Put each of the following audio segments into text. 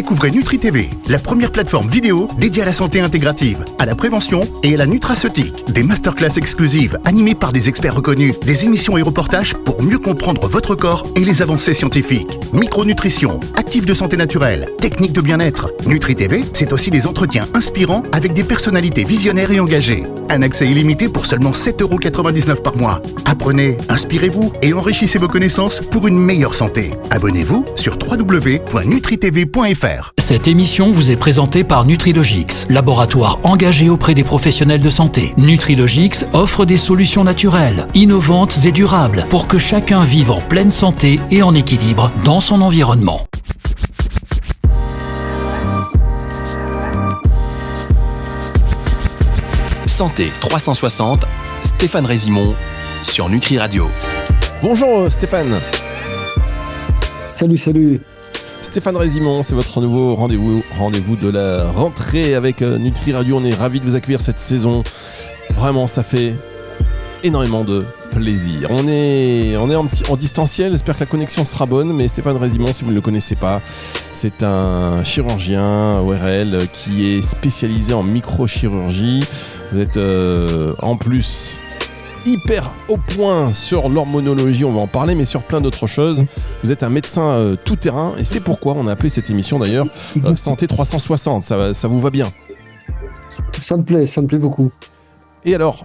Découvrez NutriTV, la première plateforme vidéo dédiée à la santé intégrative, à la prévention et à la nutraceutique. Des masterclass exclusives animées par des experts reconnus, des émissions et reportages pour mieux comprendre votre corps et les avancées scientifiques. Micronutrition, actifs de santé naturelle, techniques de bien-être. NutriTV, c'est aussi des entretiens inspirants avec des personnalités visionnaires et engagées. Un accès illimité pour seulement 7,99 € par mois. Apprenez, inspirez-vous et enrichissez vos connaissances pour une meilleure santé. Abonnez-vous sur www.nutritv.fr. Cette émission vous est présentée par Nutrilogix, laboratoire engagé auprès des professionnels de santé. Nutrilogix offre des solutions naturelles, innovantes et durables pour que chacun vive en pleine santé et en équilibre dans son environnement. Santé 360, Stéphane Résimon sur Nutri Radio. Bonjour Stéphane. Salut. Stéphane Résimon, c'est votre nouveau rendez-vous de la rentrée avec Nutri Radio. On est ravis de vous accueillir cette saison. Vraiment, ça fait énormément de plaisir. On est en distanciel, j'espère que la connexion sera bonne, mais Stéphane Résimon, si vous ne le connaissez pas, c'est un chirurgien ORL qui est spécialisé en microchirurgie. Vous êtes en plus hyper au point sur l'hormonologie, on va en parler, mais sur plein d'autres choses. Vous êtes un médecin tout-terrain et c'est pourquoi on a appelé cette émission d'ailleurs Santé 360. Ça vous va bien? Ça me plaît beaucoup. Et alors,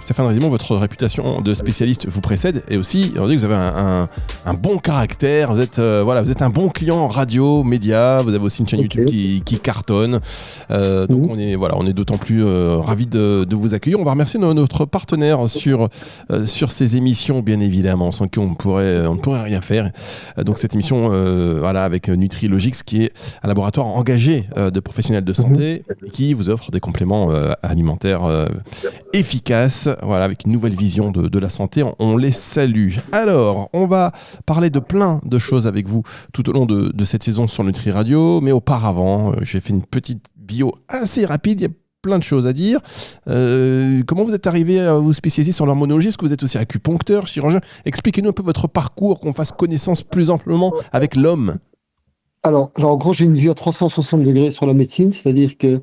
Stéphane Résimon, votre réputation de spécialiste vous précède et aussi, on dit que vous avez un bon caractère, vous êtes un bon client radio, média, vous avez aussi une chaîne YouTube qui cartonne. Donc on est d'autant plus ravis de vous accueillir. On va remercier notre partenaire sur ces émissions, bien évidemment, sans qui on ne pourrait rien faire. Donc cette émission, avec Nutrilogix, qui est un laboratoire engagé de professionnels de santé et qui vous offre des compléments alimentaires efficaces. Voilà, avec une nouvelle vision de la santé, on les salue. Alors, on va parler de plein de choses avec vous tout au long de cette saison sur Nutri Radio, mais auparavant, j'ai fait une petite bio assez rapide, il y a plein de choses à dire. Comment vous êtes arrivé à vous spécialiser sur l'hormonologie? Est-ce que vous êtes aussi acupuncteur, chirurgien? Expliquez-nous un peu votre parcours, qu'on fasse connaissance plus amplement avec l'homme. Alors, en gros, j'ai une vue à 360 degrés sur la médecine, c'est-à-dire que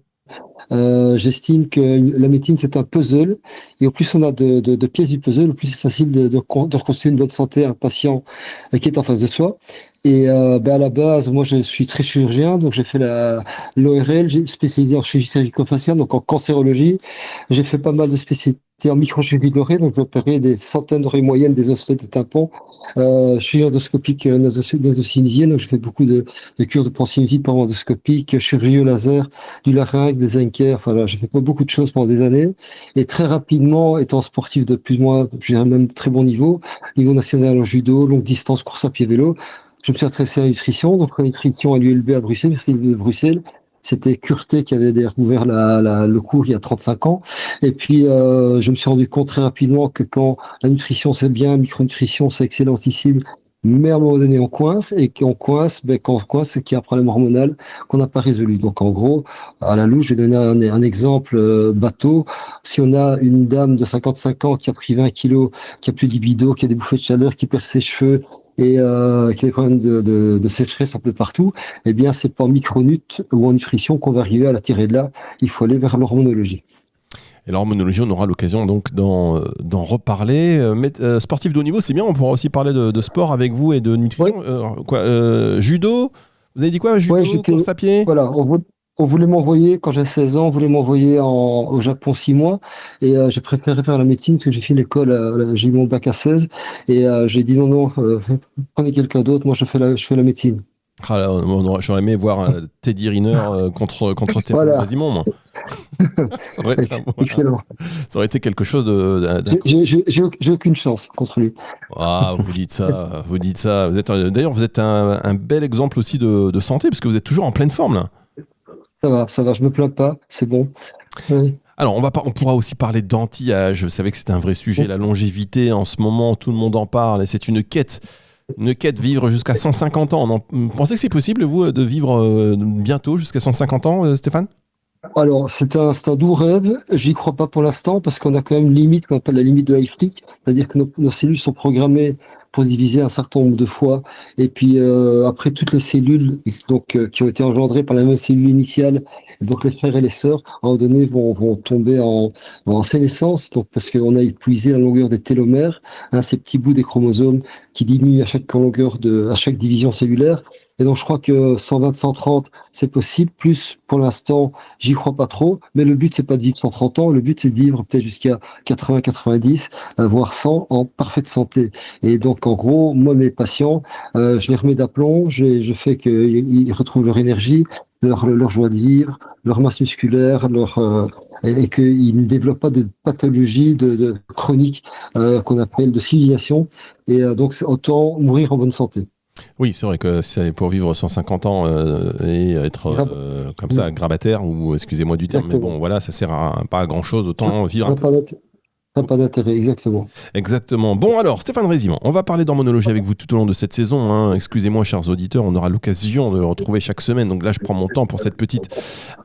j'estime que la médecine c'est un puzzle et au plus on a de pièces du puzzle, au plus c'est facile de reconstruire une bonne santé à un patient qui est en face de soi. Et à la base, moi je suis très chirurgien, donc j'ai fait l'ORL, j'ai spécialisé en chirurgie cervico-faciale, donc en cancérologie. J'ai fait pas mal de spécialités en microchirurgie de l'oreille, donc j'ai opéré des centaines d'oreilles moyennes, des osselets, des tympans. Chirurgie endoscopique nasosynusienne, donc j'ai fait beaucoup de cures de pansinusite par endoscopique, chirurgie au laser, du larynx, des Zenker. Enfin là, j'ai fait pas beaucoup de choses pendant des années. Et très rapidement, étant sportif de plus ou moins, je dirais même très bon niveau national en judo, longue distance, course à pied, vélo, je me suis intéressé à la nutrition, donc la nutrition à l'ULB à Bruxelles, l'Université de Bruxelles. C'était Curté qui avait ouvert le cours il y a 35 ans. Et puis, je me suis rendu compte très rapidement que quand la nutrition c'est bien, micronutrition c'est excellentissime, mais à un moment donné on coince, et quand on coince, c'est qu'il y a un problème hormonal qu'on n'a pas résolu. Donc en gros, à la louche, je vais donner un exemple bateau. Si on a une dame de 55 ans qui a pris 20 kilos, qui a plus de libido, qui a des bouffées de chaleur, qui perd ses cheveux, et qui a des problèmes de sécheresse un peu partout, eh bien c'est pas en micronut ou en nutrition qu'on va arriver à la tirer de là. Il faut aller vers l'hormonologie. Et l'hormonologie, on aura l'occasion donc d'en reparler. Sportif de haut niveau, c'est bien, on pourra aussi parler de sport avec vous et de nutrition. Judo, vous avez dit quoi? Judo, course à pied? Voilà, on voulait m'envoyer, quand j'ai 16 ans, on voulait m'envoyer au Japon 6 mois, et j'ai préféré faire la médecine parce que j'ai fait l'école, j'ai eu mon bac à 16, et j'ai dit non, prenez quelqu'un d'autre, moi je fais la médecine. J'aurais aimé voir Teddy Riner contre Stéphane Résimon, moi. Ça aurait été excellent. Ça aurait été quelque chose J'ai aucune chance contre lui. Ah, vous dites ça. D'ailleurs, vous êtes un bel exemple aussi de santé, parce que vous êtes toujours en pleine forme, là. Ça va, je me plains pas, c'est bon. Oui. Alors, on pourra aussi parler d'anti-âge. Je savais que c'était un vrai sujet, la longévité. En ce moment, tout le monde en parle, et c'est une quête, vivre jusqu'à 150 ans. Vous pensez que c'est possible, vous, de vivre bientôt jusqu'à 150 ans, Stéphane? Alors, c'est un doux rêve. J'y crois pas pour l'instant parce qu'on a quand même une limite qu'on appelle la limite de Hayflick, c'est-à-dire que nos cellules sont programmées pour diviser un certain nombre de fois. Et puis après, toutes les cellules qui ont été engendrées par la même cellule initiale, donc les frères et les sœurs, à un moment donné, vont tomber en sénescence, donc parce qu'on a épuisé la longueur des télomères, hein, ces petits bouts des chromosomes qui diminuent à chaque division cellulaire. Et donc je crois que 120, 130, c'est possible. Plus, pour l'instant, j'y crois pas trop. Mais le but, c'est pas de vivre 130 ans. Le but, c'est de vivre peut-être jusqu'à 80, 90, voire 100 en parfaite santé. Et donc, en gros, moi, mes patients, je les remets d'aplomb. Je fais qu'ils retrouvent leur énergie, leur joie de vivre, leur masse musculaire, et qu'ils ne développent pas de pathologie de chronique qu'on appelle de civilisation. Et donc, c'est autant mourir en bonne santé. Oui, c'est vrai que c'est pour vivre 150 ans et être comme ça, grabataire, ou excusez-moi du terme, Exactement. mais bon, voilà, ça sert pas à grand-chose, autant vivre Ça un n'a peu. pas d'intérêt, exactement. Exactement. Bon, alors, Stéphane Rézimant, on va parler d'hormonologie avec vous tout au long de cette saison, hein. Excusez-moi, chers auditeurs, on aura l'occasion de le retrouver chaque semaine. Donc là, je prends mon temps pour cette petite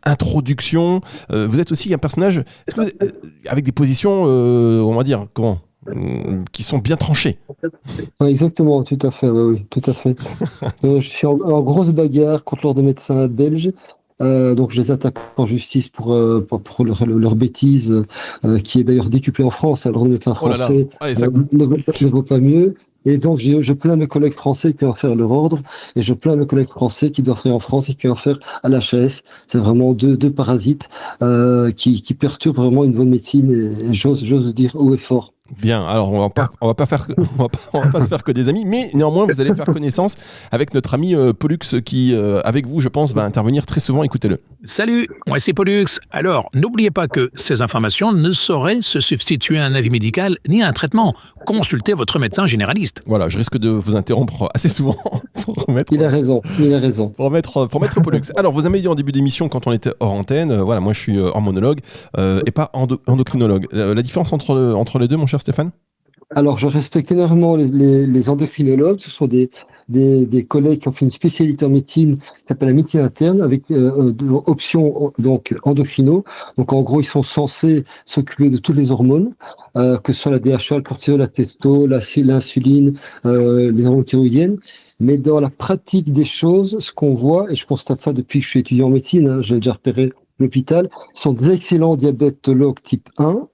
introduction. Vous êtes aussi un personnage, est-ce que vous êtes, avec des positions, on va dire, qui sont bien tranchées. Ouais, exactement, tout à fait, oui, tout à fait. Je suis en grosse bagarre contre l'ordre des médecins belges. Donc je les attaque en justice pour leur bêtise, qui est d'ailleurs décuplée en France. Alors, l'ordre des médecins Oh là là. français Allez, ça... ne vaut pas mieux. Et donc je plains mes collègues français qui doivent faire leur ordre, et je plains mes collègues français qui doivent faire en France et qui doivent faire à l'HAS. C'est vraiment deux parasites qui perturbent vraiment une bonne médecine, et j'ose dire haut et fort. Bien, alors on va pas se faire que des amis, mais néanmoins vous allez faire connaissance avec notre ami Pollux qui, avec vous, je pense, va intervenir très souvent. Écoutez-le. Salut, moi c'est Pollux. Alors, n'oubliez pas que ces informations ne sauraient se substituer à un avis médical ni à un traitement. Consultez votre médecin généraliste. Voilà, je risque de vous interrompre assez souvent pour remettre. Il a raison. Pour mettre Pollux. Alors, vous avez dit en début d'émission, quand on était hors antenne, voilà, moi je suis hormonologue et pas endocrinologue. La différence entre les deux, mon cher Stéphane ? Alors, je respecte énormément les endocrinologues. Ce sont des collègues qui ont fait une spécialité en médecine qui s'appelle la médecine interne, avec option donc endocrino. Donc, en gros, ils sont censés s'occuper de toutes les hormones, que ce soit la DHA, le cortisol, la testo, l'insuline, les hormones thyroïdiennes. Mais dans la pratique des choses, ce qu'on voit, et je constate ça depuis que je suis étudiant en médecine, hein, j'ai déjà repéré l'hôpital, sont des excellents diabétologues type 1.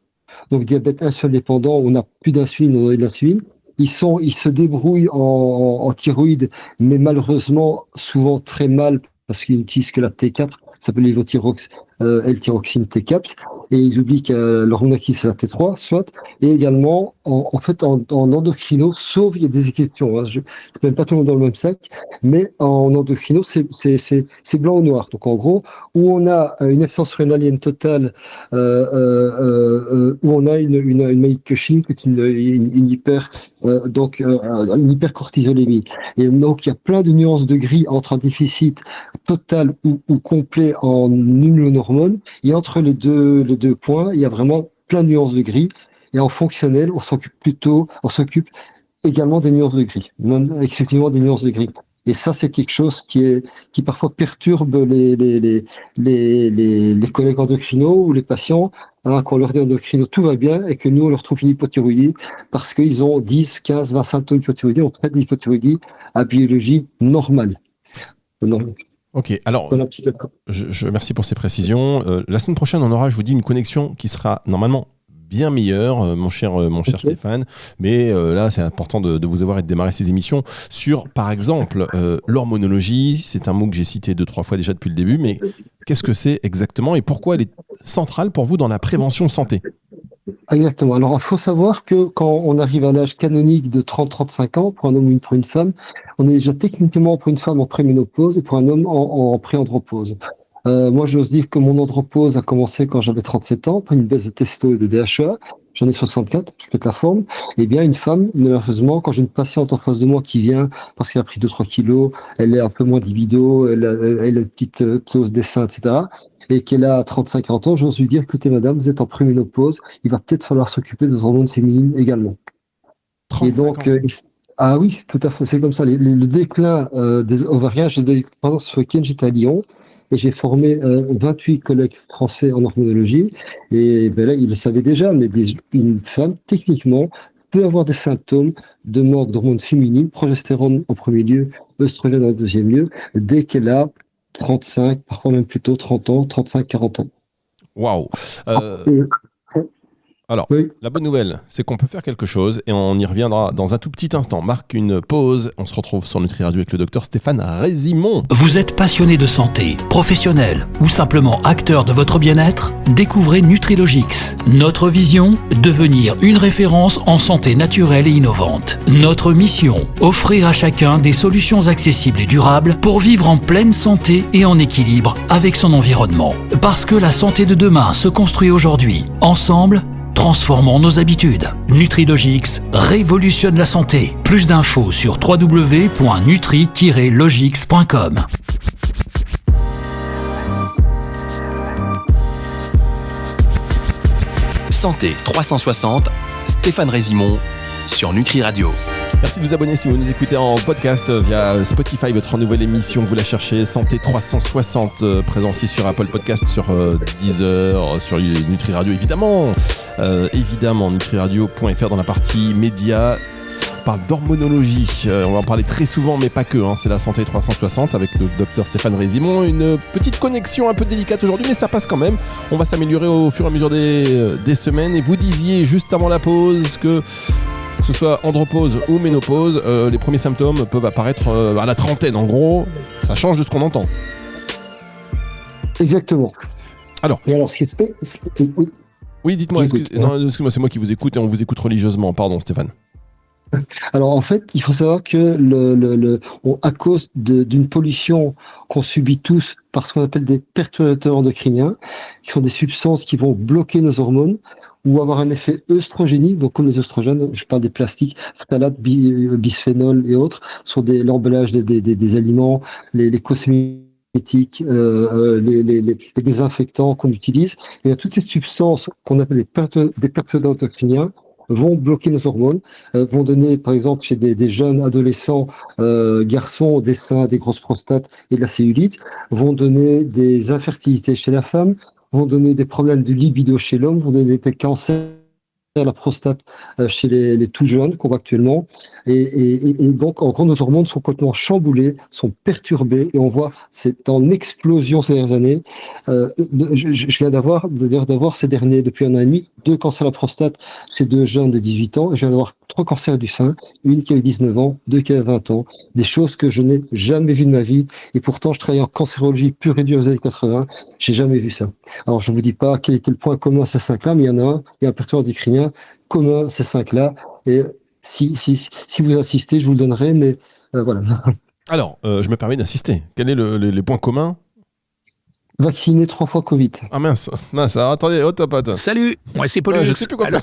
Donc diabète insulino-dépendant, on n'a plus d'insuline, on a de l'insuline. Ils se débrouillent en thyroïde, mais malheureusement souvent très mal parce qu'ils n'utilisent que la T4, ça s'appelle l'Levothyrox, L-thyroxine T4, et ils oublient que l'hormone active c'est la T3, soit, et également en fait en endocrino, sauf il y a des exceptions, hein, je ne mets pas tout le monde dans le même sac, mais en endocrino c'est blanc ou noir. Donc en gros, où on a une absence rénalienne totale, où on a une maïque Cushing, qui est une hypercortisolémie. Et donc il y a plein de nuances de gris entre un déficit total ou complet en immunohormones, et entre les deux points, il y a vraiment plein de nuances de gris. Et en fonctionnel, on s'occupe également des nuances de gris, même exclusivement des nuances de gris. Et ça, c'est quelque chose qui parfois perturbe les collègues endocrinos ou les patients, hein, qu'on leur dit endocrino, tout va bien, et que nous, on leur trouve une hypothyroïdie parce qu'ils ont 10, 15, 20 symptômes d'hypothyroïdie. On traite l'hypothyroïdie à biologie normale. Ok, alors, Voilà, je merci pour ces précisions. La semaine prochaine, on aura, je vous dis, une connexion qui sera normalement bien meilleure, mon cher okay. Stéphane. Mais là, c'est important de vous avoir et de démarrer ces émissions sur, par exemple, l'hormonologie. C'est un mot que j'ai cité 2-3 fois déjà depuis le début, mais qu'est-ce que c'est exactement et pourquoi elle est centrale pour vous dans la prévention santé ? Exactement. Alors, il faut savoir que quand on arrive à l'âge canonique de 30-35 ans, pour un homme ou pour une femme, on est déjà techniquement pour une femme en préménopause et pour un homme en préandropause. Moi, j'ose dire que mon andropause a commencé quand j'avais 37 ans, après une baisse de testo et de DHA. J'en ai 64, je pète la forme. Eh bien, une femme, malheureusement, quand j'ai une patiente en face de moi qui vient parce qu'elle a pris 2-3 kilos, elle est un peu moins libido, elle a une petite ptose des seins, etc., et qu'elle a 35-40 ans, j'ose lui dire, écoutez, madame, vous êtes en préménopause, il va peut-être falloir s'occuper des hormones féminines également. Et donc, ah oui, tout à fait, c'est comme ça. Le déclin des ovariens, pendant ce week-end, j'étais à Lyon, et j'ai formé 28 collègues français en hormonologie. Et ben là, ils le savaient déjà, mais une femme, techniquement, peut avoir des symptômes de manque d'hormones féminines, progestérone en premier lieu, œstrogène en deuxième lieu, dès qu'elle a 35, parfois même plutôt 30 ans, 35, 40 ans. Waouh. Alors, Oui. la bonne nouvelle, c'est qu'on peut faire quelque chose et on y reviendra dans un tout petit instant. Marque une pause. On se retrouve sur Nutri Radio avec le docteur Stéphane Résimon. Vous êtes passionné de santé, professionnel ou simplement acteur de votre bien-être? Découvrez Nutrilogix. Notre vision, devenir une référence en santé naturelle et innovante. Notre mission, offrir à chacun des solutions accessibles et durables pour vivre en pleine santé et en équilibre avec son environnement. Parce que la santé de demain se construit aujourd'hui. Ensemble, transformons nos habitudes. Nutrilogix révolutionne la santé. Plus d'infos sur www.nutri-logix.com. Santé 360, Stéphane Résimon sur Nutri Radio. Merci de vous abonner si vous nous écoutez en podcast via Spotify, votre nouvelle émission, vous la cherchez, Santé 360, présent aussi sur Apple Podcast, sur Deezer, sur Nutri Radio, évidemment, nutriradio.fr dans la partie médias. On parle d'hormonologie, on va en parler très souvent, mais pas que, c'est la Santé 360 avec le docteur Stéphane Résimon. Une petite connexion un peu délicate aujourd'hui, mais ça passe quand même. On va s'améliorer au fur et à mesure des semaines. Et vous disiez juste avant la pause que ce soit andropause ou ménopause, les premiers symptômes peuvent apparaître à la trentaine. En gros, ça change de ce qu'on entend. Exactement. Alors, ce qui se fait... oui, dites-moi, excusez-moi, c'est moi qui vous écoute et on vous écoute religieusement. Pardon, Stéphane. Alors en fait, il faut savoir que à cause d'une pollution qu'on subit tous par ce qu'on appelle des perturbateurs endocriniens, qui sont des substances qui vont bloquer nos hormones ou avoir un effet œstrogénique, donc comme les œstrogènes, je parle des plastiques, phtalate, bisphénol et autres, sont l'emballage des aliments, les cosmétiques, les désinfectants qu'on utilise. Et toutes ces substances qu'on appelle des perturbateurs endocriniens vont bloquer nos hormones, vont donner, par exemple, chez des jeunes adolescents garçons, des seins, des grosses prostates et de la cellulite, vont donner des infertilités chez la femme, vont donner des problèmes de libido chez l'homme, vont donner des cancers à la prostate chez les tout jeunes qu'on voit actuellement. Et donc, en gros, nos hormones sont complètement chamboulées, sont perturbées, et on voit, c'est en explosion ces dernières années. Je viens d'avoir depuis un an et demi, 2 cancers à la prostate chez 2 jeunes de 18 ans, et je viens d'avoir 3 cancers du sein, une qui a eu 19 ans, 2 qui a 20 ans, des choses que je n'ai jamais vues de ma vie, et pourtant je travaillais en cancérologie pure et dure aux années 80, j'ai jamais vu ça. Alors je ne vous dis pas quel était le point commun à ces 5-là, mais il y en a un, il y a un perturbateur endocrinien commun à ces 5-là, et si vous insistez, je vous le donnerai, mais voilà. Alors, je me permets d'insister. Quels sont les points communs? Vacciné 3 fois Covid. Ah mince, attendez, top. Salut, moi c'est Paulus. Je sais plus quoi faire.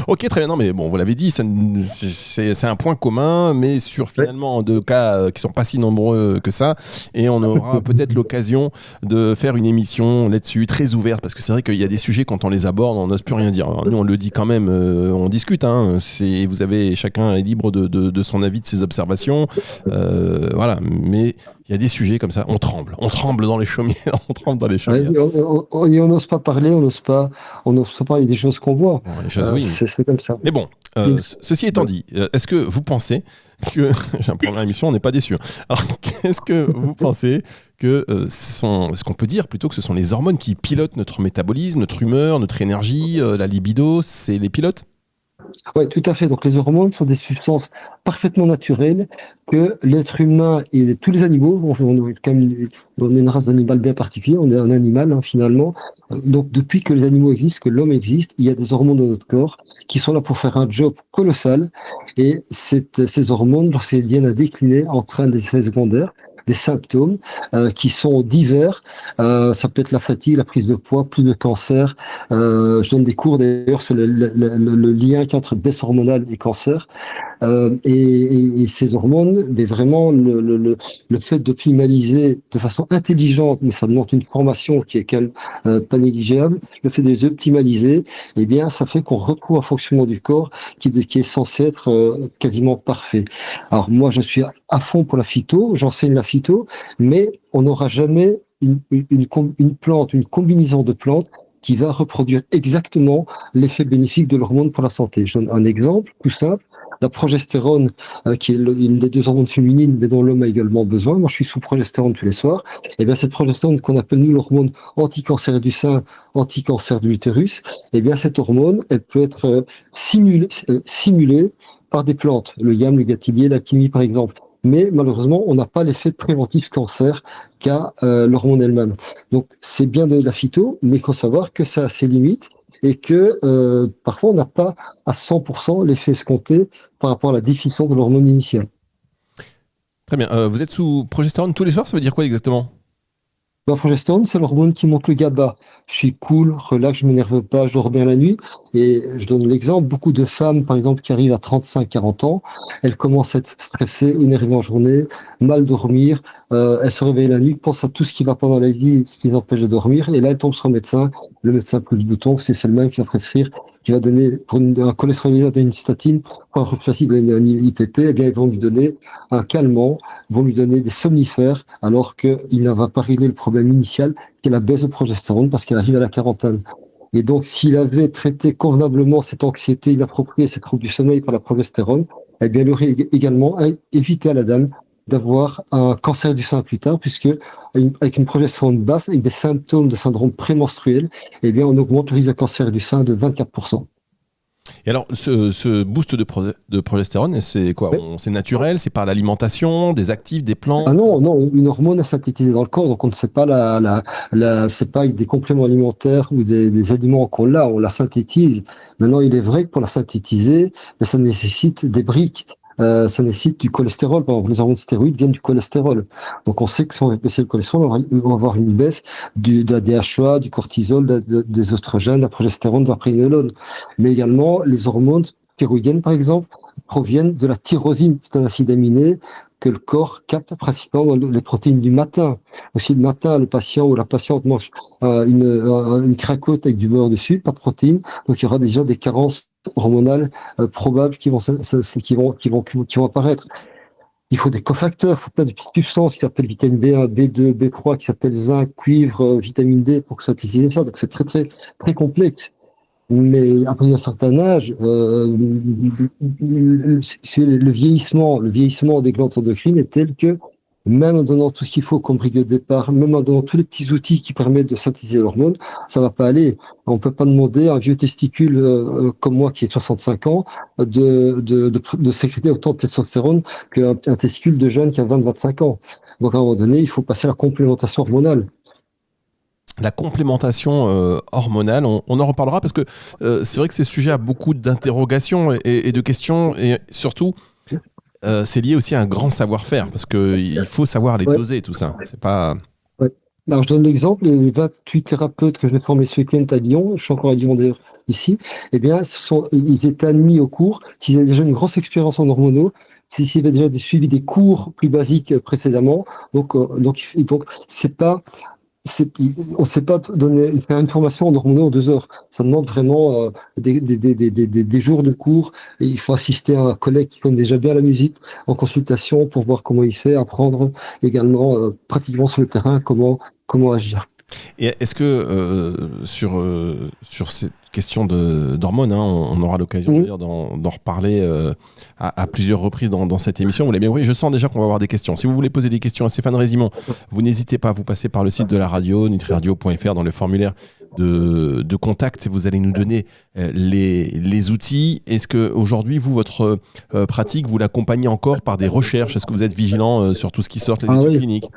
Ok, très bien. Non, mais bon, vous l'avez dit, c'est un point commun, mais sur finalement 2 cas qui sont pas si nombreux que ça. Et on aura peut-être l'occasion de faire une émission là-dessus très ouverte, parce que c'est vrai qu'il y a des sujets, quand on les aborde, on n'ose plus rien dire. Alors, nous, on le dit quand même, on discute. Vous avez, chacun est libre de son avis, de ses observations. Voilà, mais il y a des sujets comme ça, on tremble dans les chaumières, on n'ose pas parler, on n'ose pas parler des choses qu'on voit. Bon, les choses, oui. C'est comme ça. Mais bon, ceci étant dit, est-ce que vous pensez que... J'ai un première émission, on n'est pas déçus. Alors, qu'est-ce que vous pensez que ce qu'on peut dire plutôt que ce sont les hormones qui pilotent notre métabolisme, notre humeur, notre énergie, la libido, c'est les pilotes? Oui, tout à fait. Donc les hormones sont des substances parfaitement naturelles que l'être humain et tous les animaux, on est une race d'animal bien particulière, on est un animal finalement. Donc depuis que les animaux existent, que l'homme existe, il y a des hormones dans notre corps qui sont là pour faire un job colossal. Et ces hormones, lorsqu'elles viennent à décliner, entraînent des effets secondaires, des symptômes qui sont divers. Ça peut être la fatigue, la prise de poids, plus de cancer. Je donne des cours d'ailleurs sur le lien qu'il y a entre baisse hormonale et cancer. Et ces hormones, mais vraiment le fait d'optimaliser de façon intelligente, mais ça demande une formation qui est quand même pas négligeable, le fait de les optimaliser, eh bien ça fait qu'on retrouve un fonctionnement du corps qui est censé être quasiment parfait. Alors moi je suis à fond pour la phyto, j'enseigne la phyto, mais on n'aura jamais une plante, une combinaison de plantes qui va reproduire exactement l'effet bénéfique de l'hormone pour la santé. Je donne un exemple tout simple. La progestérone, qui est une des deux hormones féminines, mais dont l'homme a également besoin. Moi, je suis sous progestérone tous les soirs. Et bien, cette progestérone qu'on appelle, nous, l'hormone anti-cancer du sein, anti-cancer de l'utérus, et bien, cette hormone, elle peut être simulée par des plantes. Le yam, le gâtillier, l'alchimie, par exemple. Mais malheureusement, on n'a pas l'effet préventif cancer qu'a l'hormone elle-même. Donc, c'est bien de la phyto, mais il faut savoir que ça a ses limites et que parfois, on n'a pas à 100% l'effet escompté par rapport à la déficience de l'hormone initiale. Très bien. Vous êtes sous progestérone tous les soirs, ça veut dire quoi exactement ? La progestérone, c'est l'hormone qui monte le GABA. Je suis cool, relax, je m'énerve pas, je dors bien la nuit. Et je donne l'exemple, beaucoup de femmes, par exemple, qui arrivent à 35-40 ans, elles commencent à être stressées, énervées en journée, mal dormir, elles se réveillent la nuit, pensent à tout ce qui va pas dans la vie, ce qui les empêche de dormir. Et là, elles tombent sur un médecin. Le médecin pousse le bouton, c'est le même qui va prescrire, qui va donner, pour un cholestérol élevé, il va donner une statine, pour un truc facile, il va donner un IPP, eh bien, ils vont lui donner un calmant, ils vont lui donner des somnifères, alors qu'il ne va pas régler le problème initial, qui est la baisse de progestérone, parce qu'elle arrive à la quarantaine. Et donc, s'il avait traité convenablement cette anxiété inappropriée, ces troubles du sommeil par la progestérone, eh bien, il aurait également évité à la dame d'avoir un cancer du sein plus tard, puisque avec une progestérone basse, avec des symptômes de syndrome prémenstruel, eh bien, on augmente le risque de cancer du sein de 24%. Et alors, ce boost de progestérone, c'est quoi ? C'est naturel, c'est par l'alimentation, des actifs, des plantes ? Ah non, une hormone est synthétisée dans le corps, donc on ne sait pas c'est pas avec des compléments alimentaires ou des aliments qu'on la synthétise. Maintenant, il est vrai que pour la synthétiser, ça nécessite des briques. Ça nécessite du cholestérol. Par exemple, les hormones stéroïdes viennent du cholestérol. Donc, on sait que si on va baisser le cholestérol, on va avoir une baisse de la DHEA, du cortisol, des oestrogènes, de la progestérone, de la prénolone. Mais également, les hormones thyroïdiennes, par exemple, proviennent de la tyrosine. C'est un acide aminé que le corps capte principalement dans les protéines du matin. Aussi, le matin, le patient ou la patiente mange une cracotte avec du beurre dessus, pas de protéines. Donc, il y aura déjà des carences hormonales probables qui vont apparaître. Il faut des cofacteurs, il faut plein de petites substances qui s'appellent vitamine B1, B2, B3, qui s'appellent zinc, cuivre, vitamine D pour synthétiser ça. Donc c'est très très très complexe. Mais après un certain âge, le vieillissement des glandes endocrines est tel que même en donnant tout ce qu'il faut comme brique de départ, même en donnant tous les petits outils qui permettent de synthétiser l'hormone, ça va pas aller. On peut pas demander à un vieux testicule comme moi qui ai 65 ans de sécréter autant de testostérone qu'un testicule de jeune qui a 20-25 ans. Donc à un moment donné, il faut passer à la complémentation hormonale. La complémentation hormonale, on en reparlera parce que c'est vrai que ces sujets a beaucoup d'interrogations et de questions et surtout c'est lié aussi à un grand savoir-faire parce qu'il faut savoir les doser tout ça. C'est pas... Alors, je donne l'exemple, les 28 thérapeutes que je vais former ce week-end à Lyon, je suis encore à Lyon d'ailleurs ici, eh bien, ils étaient admis au cours, s'ils avaient déjà une grosse expérience en hormonaux, s'ils avaient déjà suivi des cours plus basiques précédemment, donc c'est pas... on ne sait pas faire une formation en hormonaux en 2 heures. Ça demande vraiment des jours de cours. Et il faut assister à un collègue qui connaît déjà bien la musique en consultation pour voir comment il fait, apprendre également pratiquement sur le terrain comment agir. Et est-ce que sur cette question d'hormones, on aura l'occasion d'ailleurs d'en reparler à plusieurs reprises dans cette émission. Vous l'avez bien compris, je sens déjà qu'on va avoir des questions. Si vous voulez poser des questions à Stéphane Résimon, vous n'hésitez pas à vous passer par le site de la radio, nutriradio.fr, dans le formulaire de contact. Vous allez nous donner les outils. Est-ce qu'aujourd'hui, vous, votre pratique, vous l'accompagnez encore par des recherches ? Est-ce que vous êtes vigilant sur tout ce qui sort, les études cliniques ?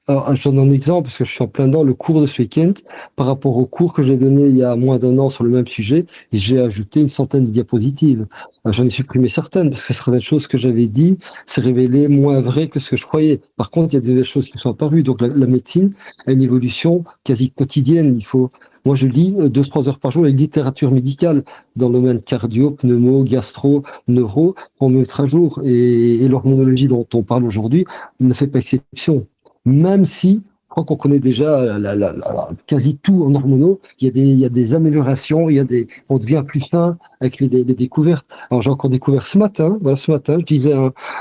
Alors, je donne un exemple parce que je suis en plein dans le cours de ce week-end par rapport au cours que j'ai donné il y a moins d'1 an sur le même sujet et j'ai ajouté une centaine de diapositives. J'en ai supprimé certaines parce que certaines choses que j'avais dit s'est révélé moins vrai que ce que je croyais. Par contre, il y a de nouvelles choses qui sont apparues. Donc, la médecine a une évolution quasi quotidienne. Moi, je lis 2-3 heures par jour la littérature médicale dans le domaine cardio, pneumo, gastro, neuro pour me mettre à jour. Et l'hormonologie dont on parle aujourd'hui ne fait pas exception. Même si, je crois qu'on connaît déjà quasi tout en hormonaux, il y a des améliorations, on devient plus fin avec les découvertes. Alors j'ai encore découvert ce matin, je lisais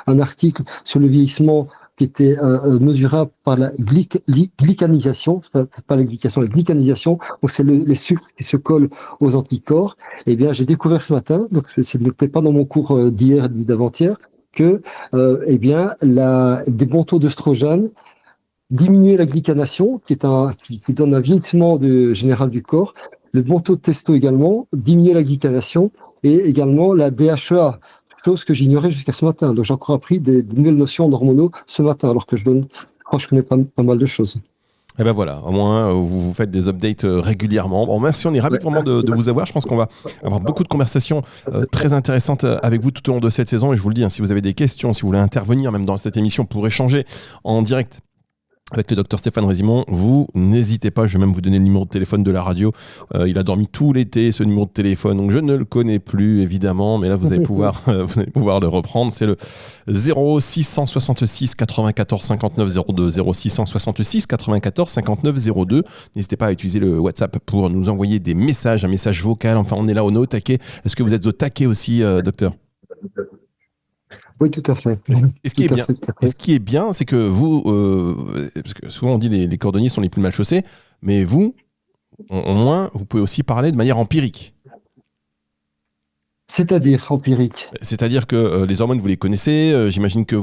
un article sur le vieillissement qui était mesurable par la glycanisation, pas la glycation, la glycanisation, donc c'est les sucres qui se collent aux anticorps. Eh bien, j'ai découvert ce matin, donc ce n'était pas dans mon cours d'hier ni d'avant-hier, que eh bien, des bons taux d'œstrogène diminuer la glycanation, qui donne un vieillissement général du corps, le bon taux de testo également, diminuer la glycanation et également la DHEA, chose que j'ignorais jusqu'à ce matin. Donc j'ai encore appris des nouvelles notions d'hormonaux ce matin, alors que je crois que je connais pas mal de choses. Et ben voilà, au moins vous faites des updates régulièrement. Bon, merci, on est ravis vraiment de vous avoir. Je pense qu'on va avoir beaucoup de conversations très intéressantes avec vous tout au long de cette saison. Et je vous le dis, si vous avez des questions, si vous voulez intervenir même dans cette émission pour échanger en direct avec le docteur Stéphane Résimon, vous n'hésitez pas, je vais même vous donner le numéro de téléphone de la radio. Il a dormi tout l'été, ce numéro de téléphone, donc je ne le connais plus évidemment, mais là vous allez pouvoir le reprendre. C'est le 0666 94 59 02, 0666 94 59 02. N'hésitez pas à utiliser le WhatsApp pour nous envoyer des messages, un message vocal. Enfin, on est là, on est au taquet. Est-ce que vous êtes au taquet aussi, docteur ? Oui, tout à fait. Et ce qui est bien, c'est que vous, parce que souvent on dit les cordonniers sont les plus mal chaussés, mais vous, au moins, vous pouvez aussi parler de manière empirique. C'est-à-dire empirique. C'est-à-dire que les hormones, vous les connaissez. J'imagine que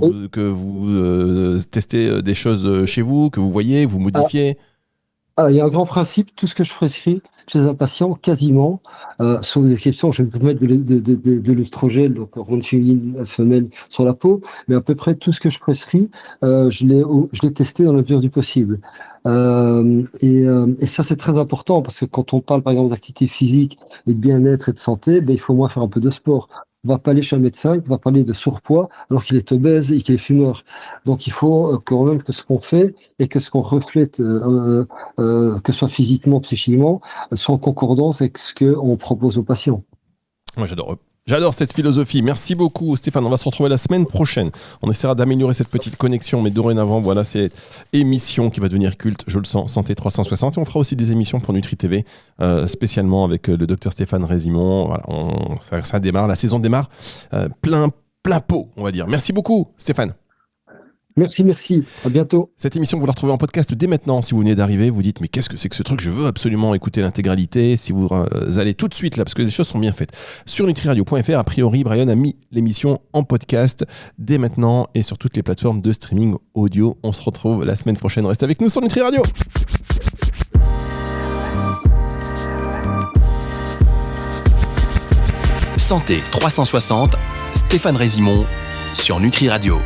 vous testez des choses chez vous, que vous voyez, vous modifiez. Alors, il y a un grand principe, tout ce que je prescris chez un patient, quasiment, sauf des exceptions, je vais me mettre de l'œstrogène, donc hormone féminine, femelle sur la peau, mais à peu près tout ce que je prescris, je l'ai testé dans la mesure du possible. Et ça, c'est très important, parce que quand on parle, par exemple, d'activité physique et de bien-être et de santé, il faut au moins faire un peu de sport. On va pas aller chez un médecin, on va parler de surpoids alors qu'il est obèse et qu'il est fumeur. Donc il faut quand même que ce qu'on fait et que ce qu'on reflète, que ce soit physiquement, psychiquement, soit en concordance avec ce qu'on propose aux patients. Moi, j'adore cette philosophie. Merci beaucoup, Stéphane. On va se retrouver la semaine prochaine. On essaiera d'améliorer cette petite connexion, mais dorénavant, voilà, c'est émission qui va devenir culte, je le sens, Santé 360. Et on fera aussi des émissions pour Nutri TV, spécialement avec le docteur Stéphane Résimon. Voilà, ça démarre, la saison démarre plein pot, on va dire. Merci beaucoup, Stéphane. Merci. À bientôt. Cette émission, vous la retrouvez en podcast dès maintenant. Si vous venez d'arriver, vous dites, mais qu'est-ce que c'est que ce truc ? Je veux absolument écouter l'intégralité. Si vous allez tout de suite là, parce que les choses sont bien faites. Sur nutriradio.fr, a priori, Brian a mis l'émission en podcast dès maintenant et sur toutes les plateformes de streaming audio. On se retrouve la semaine prochaine. Restez avec nous sur Nutri Radio. Santé 360, Stéphane Résimon sur Nutri Radio.